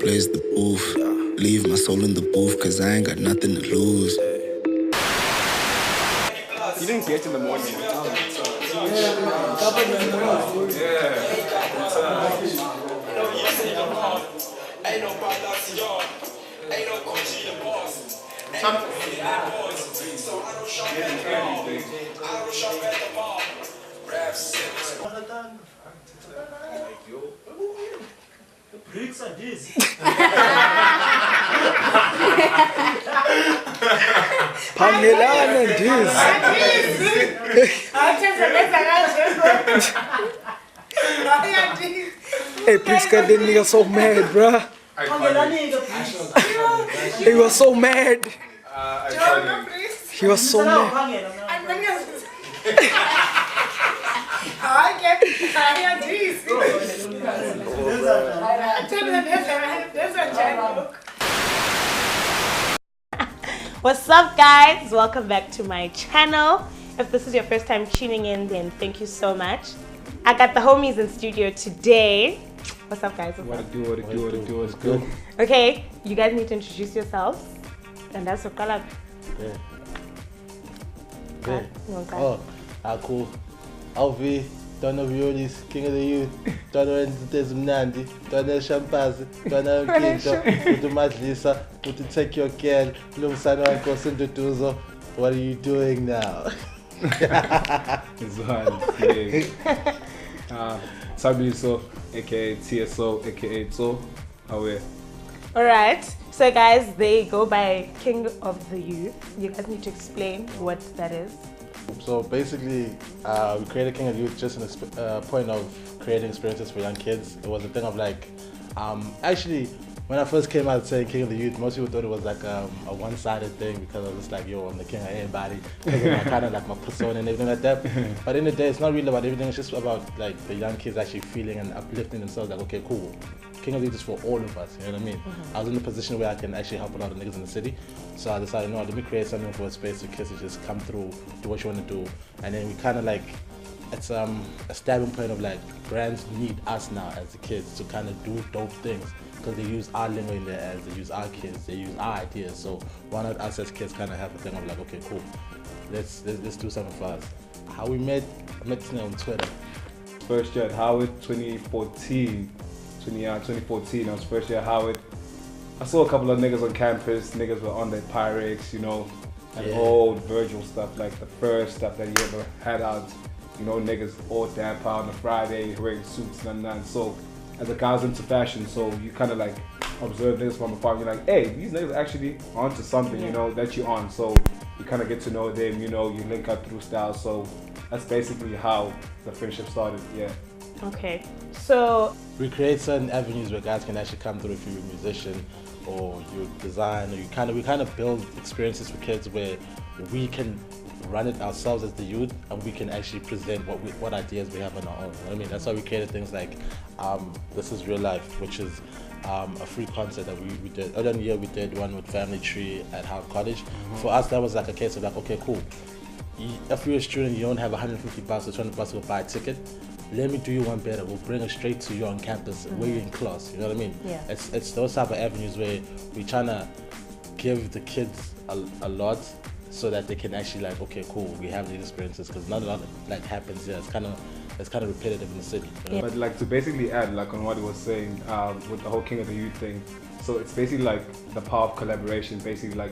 blaze the booth. Leave my soul in the booth, cause I ain't got nothing to lose. You didn't get in the morning. Ain't no Balancion, ain't no Gucci the boss. Ain't no so I don't shop at the mall. I don't shop at the mall. Rap The bricks are this. Pangelana this. Hey, Bricks got that nigga so mad, bruh. He was so mad. He was so mad. What's up, guys? Welcome back to my channel. If this is your first time tuning in, then thank you so much. I got the homies in studio today. What's up, guys? What it do? It's good. Okay, you guys need to introduce yourselves. And that's what color. Oh, cool. Alvi, Donna Violis, King of the Youth, Donna Desmnandi, Donna Shampazi, Donna Kinto, put the Madlisa, put the Take Your Care, Lumsano and Kosindutuzo. What are you doing now? It's hard. Sabliso, aka TSO, aka Tso. Alright, so guys, they go by King of the Youth. You guys need to explain what that is. So basically, we created King of Youth just in a point of creating experiences for young kids. It was a thing of like, actually, when I first came out saying King of the Youth, most people thought it was like a one-sided thing because I was just like, yo, I'm the king of everybody. Because of my kind of like my persona and everything like that. But in the day, it's not really about everything. It's just about like the young kids actually feeling and uplifting themselves. Like, okay, cool. King of the Youth is for all of us, you know what I mean? I was in a position where I can actually help a lot of niggas in the city. So I decided, no, let me create something for a space for kids to just come through, do what you want to do. And then we kind of like, it's a stabbing point of like, brands need us now as the kids to kind of do dope things. Because they use our lingo in their ads, they use our kids, they use our ideas. So why not us as kids kind of have a thing of like, okay, cool, let's do something for us. How we met, I met this nigga on Twitter. First year at Howard, 2014. I was first year at Howard. I saw a couple of niggas on campus, niggas were on their Pyrex, you know, and old Virgil stuff, like the first stuff that he ever had out. You know, niggas all damp out on a Friday, wearing suits and so as a guy was into fashion, so you kind of like observe niggas from afar, you're like, hey, these niggas actually onto something, you know, that you're on. So you kind of get to know them, you know, you link up through style. So that's basically how the friendship started, yeah. Okay, so we create certain avenues where guys can actually come through if you're a musician or you design, or we kind of build experiences for kids where we can run it ourselves as the youth and we can actually present what ideas we have on our own. You know what I mean? That's why we created things like This Is Real Life, which is a free concert that we did. Earlier in the year we did one with Family Tree at Howard College. For us that was like a case of like, okay, cool. If you're a student, you don't have $150 or $200 to go buy a ticket. Let me do you one better. We'll bring it straight to you on campus where you're in class. You know what I mean? Yeah. It's those type of avenues where we're trying to give the kids a lot so that they can actually like, okay, cool, we have these experiences, because not a lot like happens here. It's kind of repetitive in the city. You know? But like to basically add like on what he was saying with the whole King of the Youth thing. So it's basically like the power of collaboration. Basically like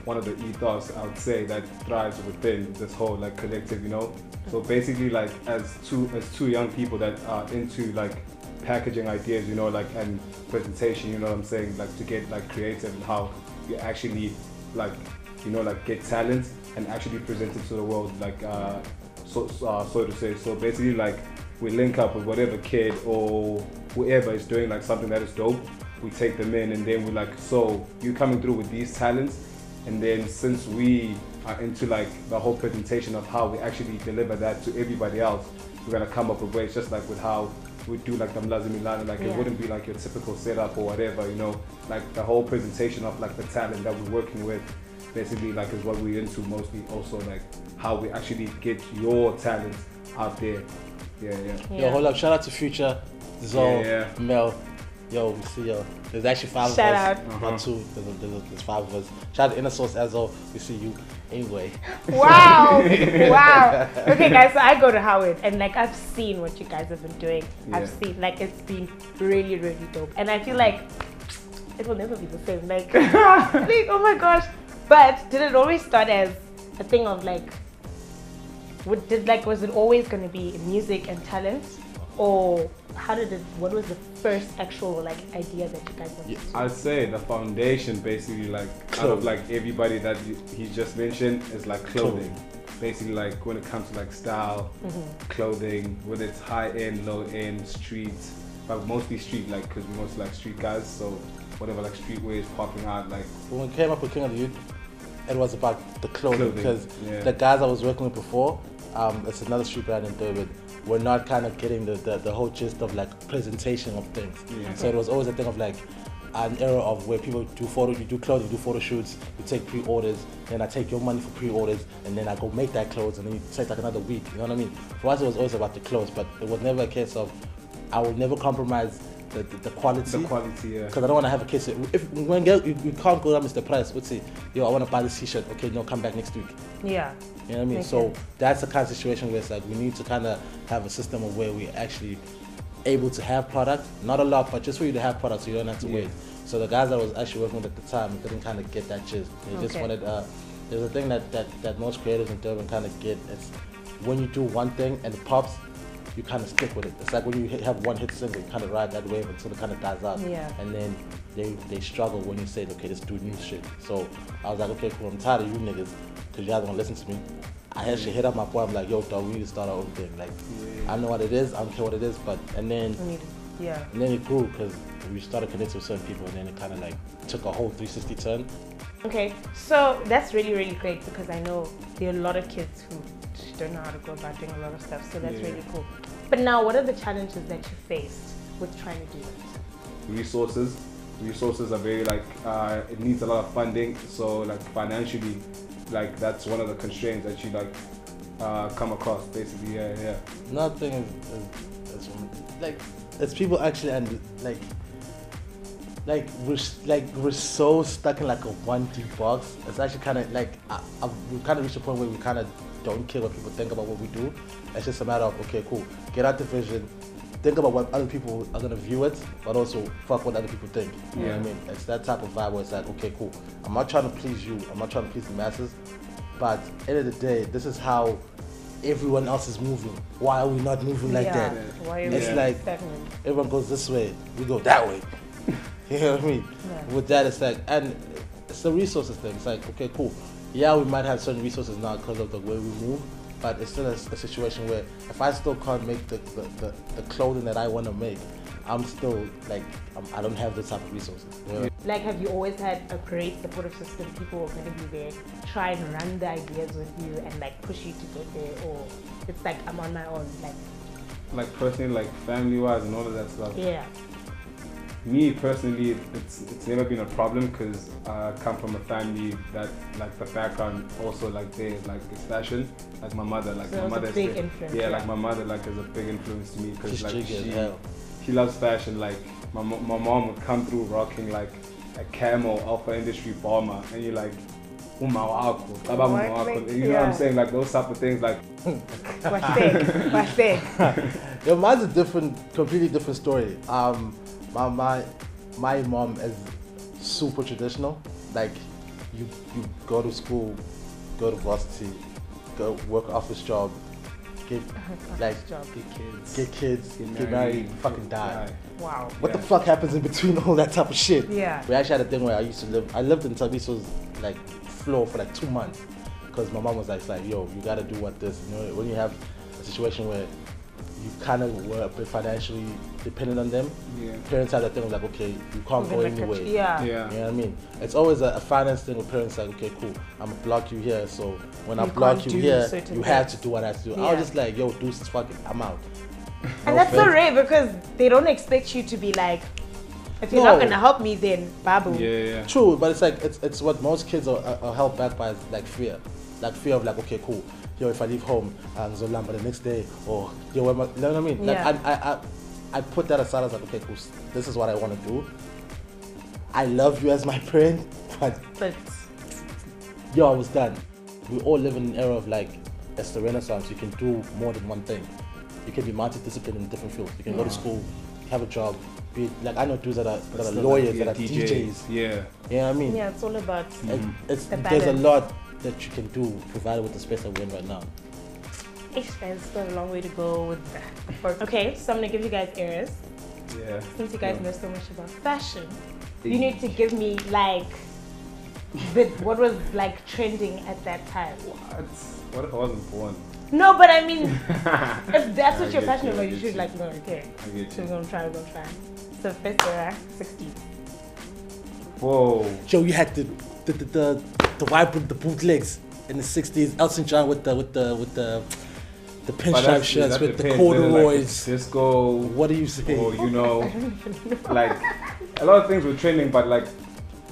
one of the ethos I would say that thrives within this whole like collective, you know. So basically like as two young people that are into like packaging ideas, you know, like and presentation, you know what I'm saying, like to get like creative and how you actually like, you know, like get talent and actually present it to the world, like so to say. So basically like we link up with whatever kid or whoever is doing like something that is dope, we take them in and then we like, so you coming through with these talents, and then since we are into like the whole presentation of how we actually deliver that to everybody else, we're gonna come up with ways just like with how we do like the Mlazi Milano, like it wouldn't be like your typical setup or whatever, you know, like the whole presentation of like the talent that we're working with basically like is what we're into mostly. Also like how we actually get your talent out there. Yo, hold up, shout out to Future, Zol, Mel. yo, we see you. There's actually 5 Shout of us. out. Not 2. There's 5 of us. Shout out to Inner Source as well. We see you. Anyway. Wow. Wow. Okay, guys, so I go to Howard and like I've seen what you guys have been doing. Yeah. I've seen like it's been really, really dope. And I feel like it will never be the same. Like, like oh my gosh. But did it always start as a thing of like, was it always going to be music and talent? Or what was the first actual like idea that you guys wanted to do? I'd say the foundation basically like out of like everybody that he just mentioned is like clothing. Basically like when it comes to like style, clothing, whether it's high end, low end, street, but mostly street, like because we're mostly like street guys, so whatever like streetwear is popping out, like When we came up with King of the Youth, it was about the clothing because yeah. the guys I was working with before, it's another street brand in Durban. We're not kind of getting the whole gist of like presentation of things. Yeah. So it was always a thing of like an era of where people do you do clothing, you do photo shoots, you take pre-orders, then I take your money for pre-orders, and then I go make that clothes, and then you take like another week. You know what I mean? For us, it was always about the clothes, but it was never a case of I will never compromise the quality. the quality, yeah. Because I don't want to have a case. If when you can't go down, Mr. Price, would say, yo, I want to buy this T-shirt. Okay, no, come back next week. Yeah. You know what I mean? Makes So sense. that's the kind of situation where it's like we need to kind of have a system of where we're actually able to have product, not a lot, but just for you to have product so you don't have to wait. So the guys I was actually working with at the time didn't kind of get that gist. They just Okay. wanted. There's a thing that most creators in Durban kind of get. It's when you do one thing and it pops, you kind of stick with it. It's like when you have one hit single, you kind of ride that wave until it kind of dies out. Yeah. And then they struggle when you say, okay, let's do new shit. So I was like, okay, cool, I'm tired of you niggas because you guys don't listen to me. I actually hit up my boy, I'm like, yo, dog, we need to start our own thing. Like, I know what it is, I don't care what it is, but, and then it grew because we started connecting with certain people and then it kind of like took a whole 360 turn. Okay, so that's really, really great because I know there are a lot of kids who don't know how to go about doing a lot of stuff, so that's really cool. But now, what are the challenges that you faced with trying to do it? Resources are very like it needs a lot of funding, so like financially, like that's one of the constraints that you like come across basically. Yeah. Another thing is like it's people actually and we're so stuck in like a 1D box. It's actually kind of like we kind of reached a point where we kind of don't care what people think about what we do. It's just a matter of okay, cool, get out the vision, think about what other people are gonna view it, but also fuck what other people think. You know what I mean? It's that type of vibe where it's like, okay, cool, I'm not trying to please you, I'm not trying to please the masses, but at the end of the day, this is how everyone else is moving. Why are we not moving like that? Why are It's we like stagnant? everyone goes this way, we go that way. You know what I mean? Yeah. With that, it's like, and it's the resources thing. It's like, okay, cool. Yeah, we might have certain resources now because of the way we move, but it's still a situation where if I still can't make the clothing that I want to make, I'm still like, I don't have those type of resources. You know? Like, have you always had a great supportive system? People are going to be there, try and run the ideas with you and like push you to get there, or it's like I'm on my own, Like personally, like family-wise and all of that stuff. Yeah. Me personally, it's never been a problem because I come from a family that like the background also like there like is fashion. Like my mother, like So my it's a mother. big influence, Yeah, yeah. like my mother like is a big influence to me because She's like jiggy as hell. she loves fashion. Like my mom would come through rocking like a Camo Alpha Industry bomber, and you're like, Uma wako, baba uma wako. You know what I'm saying? Like those type of things. Like What's that? Yo, mine's a completely different story. My mom is super traditional. Like, you go to school, go to varsity, go work office job, get kids, get married, fucking die. Wow. What the fuck happens in between all that type of shit? Yeah. We actually had a thing where I lived in Tabiso's like floor for like 2 months because my mom was like, yo, you gotta do what this. You know, when you have a situation where you kind of were a bit financially dependent on them, parents have that thing of like, okay, you can't go anywhere. Yeah. You know what I mean? It's always a finance thing with parents like, okay, cool, I'm gonna block you here, so when I block can't you do here, certain you have to things. do what I have to do. I Yeah. was just like, yo, deuces, fuck it, I'm out. And No that's so offense. rare because they don't expect you to be like, if you're not No. gonna help me, then babu. yeah. True, but it's like it's what most kids are held back by is like fear of like, okay, cool, yo, if I leave home, Zolamba the next day, or yo, you know what I mean? Like Yeah. I put that aside. I was like, okay, cool. This is what I want to do. I love you as my friend, but yo, I was done. We all live in an era of like, it's the Renaissance. You can do more than one thing. You can be multidisciplined in different fields. You can go to school, have a job. Be like I know dudes that are lawyers, that are DJs. Yeah. You know what I mean? Yeah, it's all about There's a balance. lot that you can do provided with the space that we're in right now. There's still a long way to go with that. Okay, so I'm gonna give you guys eras. Yeah. Since you guys know so much about fashion, you need to give me like what was like trending at that time. What if I wasn't born? No, but I mean, if that's what I you're get passionate you, I about, you get should you. like know. Okay. I get So you. we're gonna try. So first era, 60s. Whoa. Joe, you had the vibe with the bootlegs in the '60s. Elton John with the But pinstripe shirts that with the depends, whether, like, corduroys. it's disco. What do you say? Or like a lot of things were trending, but like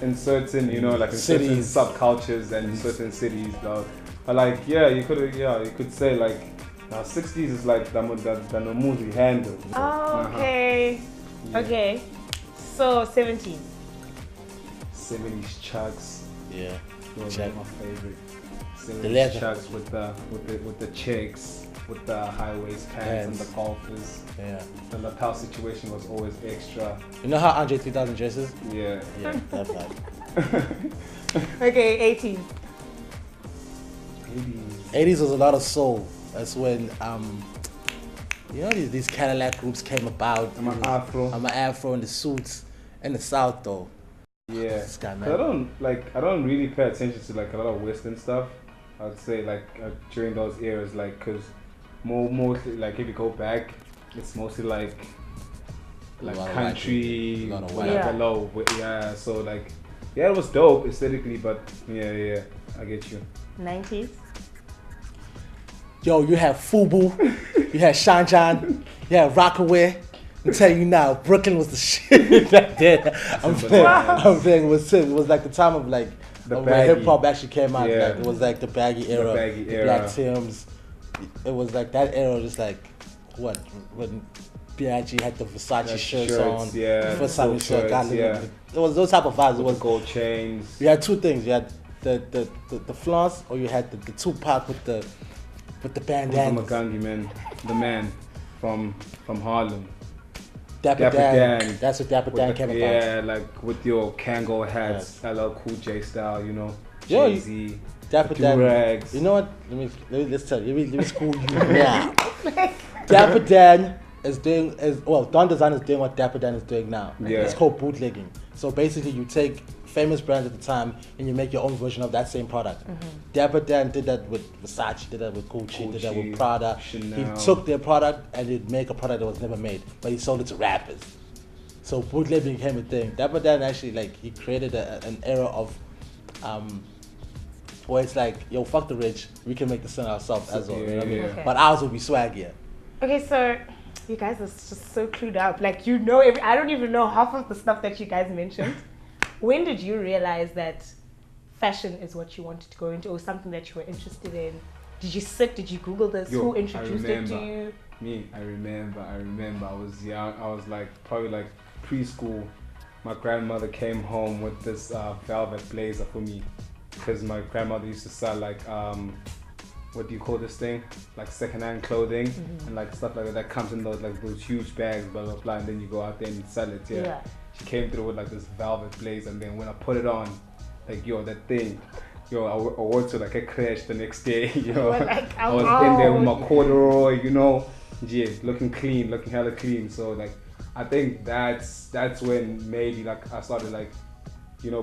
in certain, like in Cities. certain subcultures and in certain cities, though. But like, you could say like now 60s is like the Nomuzi handle. Oh, okay. Okay. So 70s. 70s chucks. Yeah. Those Chuck. are my favorite. 70s The leather. chucks with the chicks, with the high waist pants and Pants. the golfers. Yeah. The lapel situation was always extra. You know how Andre 3000 dresses? Yeah. Yeah, that vibe. Okay, 80s. 80s. 80s was a lot of soul. That's when these Cadillac groups came about. I'm an afro. I'm an afro in the suits in the South though. Yeah. This guy, 'Cause man. I don't really pay attention to like a lot of Western stuff. I'd say like during those eras, like, cause mostly like if you go back, it's mostly like A lot of country, white people. A lot of like white. a low, so like it was dope aesthetically, but yeah, I get you. 90s. Yo, you had Fubu, you had Shanjan, you had Rockaway. I'm telling you now, Brooklyn was the shit back then. I'm saying it was like the time of like The when baggy. hip hop actually came out. Yeah. Like, it was like the baggy era, baggy the era. Black Tims. It was like that era, just like what when B.I.G. had the Versace Like shirts shirts, on. yeah, The first time we silk saw God, shirts, yeah. it was those type of vibes. It With was the gold chains. You had two things. You had the flauns, or you had the Tupac with the bandana. Magangi, man, the man from Harlem. Dapper Dapper Dan. Dan. That's what Dapper With Dan the- came about. Yeah, like with your Kango hats, LL Cool J style, Yo, Jay-Z, Dapper the Dan. do-rags. You know what? Let's tell you. Let me school you now. Dapper Dan is doing Don Design is doing what Dapper Dan is doing now. Yeah. It's called bootlegging. So basically, you take famous brands at the time and you make your own version of that same product. Dapper Dan did that with Versace, did that with Gucci, did that with Gucci, Prada. Chanel. He took their product and he'd make a product that was never made, but he sold it to rappers. So bootlegging became a thing. Dapper Dan actually he created an era of where it's like, yo, fuck the rich, we can make the sun ourselves as well. You know what I mean? Yeah. Okay. But ours will be swaggier. Okay, so you guys are just so clued up. Like, I don't even know half of the stuff that you guys mentioned. When did you realize that fashion is what you wanted to go into, or something that you were interested in? Did you Google this? Yo, Who I introduced it to remember. you? I remember. I was young. I was probably preschool. My grandmother came home with this velvet blazer for me, because my grandmother used to sell what do you call this thing? Like secondhand clothing and stuff like that comes in those huge bags, blah blah blah, and then you go out there and sell it. Yeah. She came through with this velvet blazer, and then when I put it on, that thing. I wore to a crash the next day. I was in there with my corduroy, yeah, looking clean, looking hella clean. So I think that's when maybe I started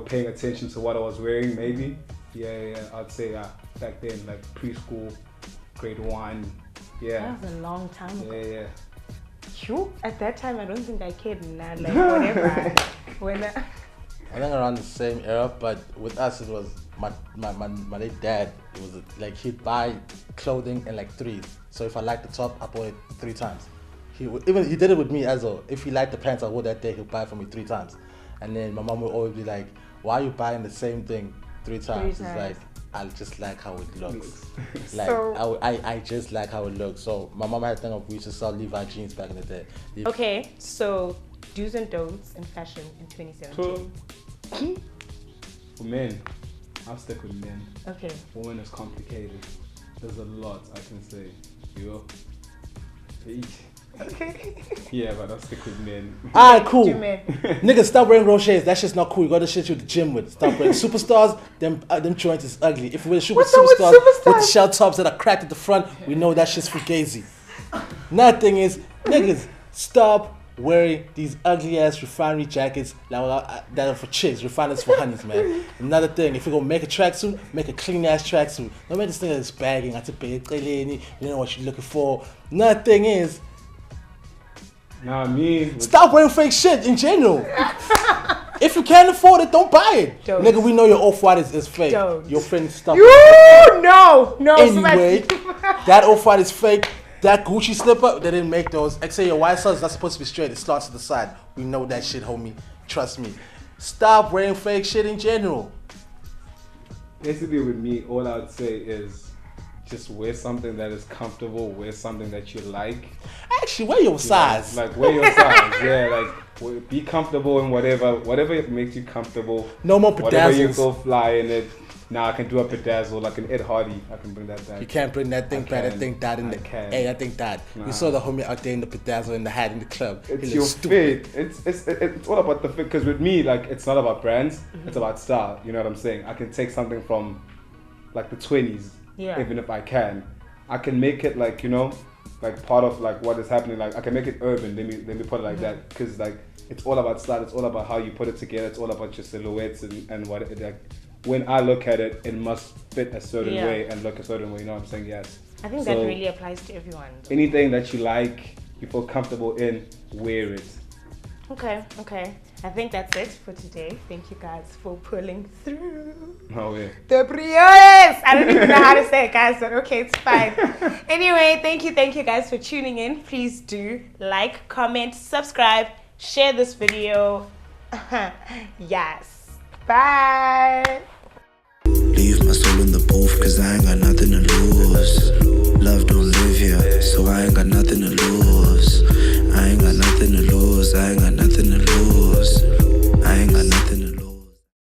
paying attention to what I was wearing. Maybe, yeah. I'd say back then, preschool, grade 1, yeah. That was a long time ago. Yeah. Phew, at that time, I don't think I cared. Nah, whatever. I think around the same era, but with us it was my late dad. It was he'd buy clothing in threes. So if I liked the top, I bought it 3 times. He did it with me as well. If he liked the pants I wore that day, he'd buy it for me 3 times. And then my mom would always be like, "Why are you buying the same thing 3 times?" It's like, I just like how it looks. Like So- I just like how it looks. So my mom had a thing of we used to sell Levi jeans back in the day. Okay, so do's and don'ts in fashion in 2017. For men, I'll stick with men. Okay. Women is complicated. There's a lot I can say. You know? Okay. Yeah, but I'll stick with men. Alright, cool. Do men. Niggas, stop wearing Roches. That shit's not cool. You got the shit you at the gym with. Stop wearing superstars. Them joints is ugly. If you wear What's wrong with superstars with the superstars? shell tops that are cracked at the front, we know that shit's fugazi. Another thing is, niggas, stop wearing these ugly ass refinery jackets that are for chicks. Refineries for honeys, man. Another thing, if you're gonna make a tracksuit, make a clean ass tracksuit. Don't make this thing that's bagging. You know what you're looking for. Another thing is, Nah, me. stop wearing fake shit in general. If you can't afford it, don't buy it. Don't. Nigga, we know your off-white is fake. Don't. Your friend stop. No. Anyway, that off-white is fake. That Gucci slipper, they didn't make those. Except your white socks, that's supposed to be straight. It starts to the side. We know that shit, homie. Trust me. Stop wearing fake shit in general. Basically, with me, all I would say is just wear something that is comfortable, wear something that you like. Actually, wear your size. Like wear your size, yeah. Like be comfortable in whatever makes you comfortable. No more Whatever you bedazzles. go fly in it. Now I can do a bedazzle like an Ed Hardy. I can bring that back. You can't bring that thing I back. That can. thing died in I the. can. Hey, that thing died. Nah. You saw the homie out there in the bedazzle in the hat in the club. It's He your looked stupid. fit. It's all about the fit. Because with me, like it's not about brands. It's about style. You know what I'm saying? I can take something from like the 20s, Yeah. even if I can. I can make it like like part of like what is happening. Like I can make it urban. Let me put it like that. Because like it's all about style. It's all about how you put it together. It's all about your silhouettes and what it like. When I look at it, it must fit a certain Yeah. way and look a certain way. You know what I'm saying? Yes. I think So, that really applies to everyone. anything that you like, you feel comfortable in, wear it. Okay. I think that's it for today. Thank you guys for pulling through. No way. The Briones! I don't even know how to say it, guys, but okay, it's fine. Anyway, thank you guys for tuning in. Please do like, comment, subscribe, share this video. Yes. Bye. Leave my soul in the booth, cause I ain't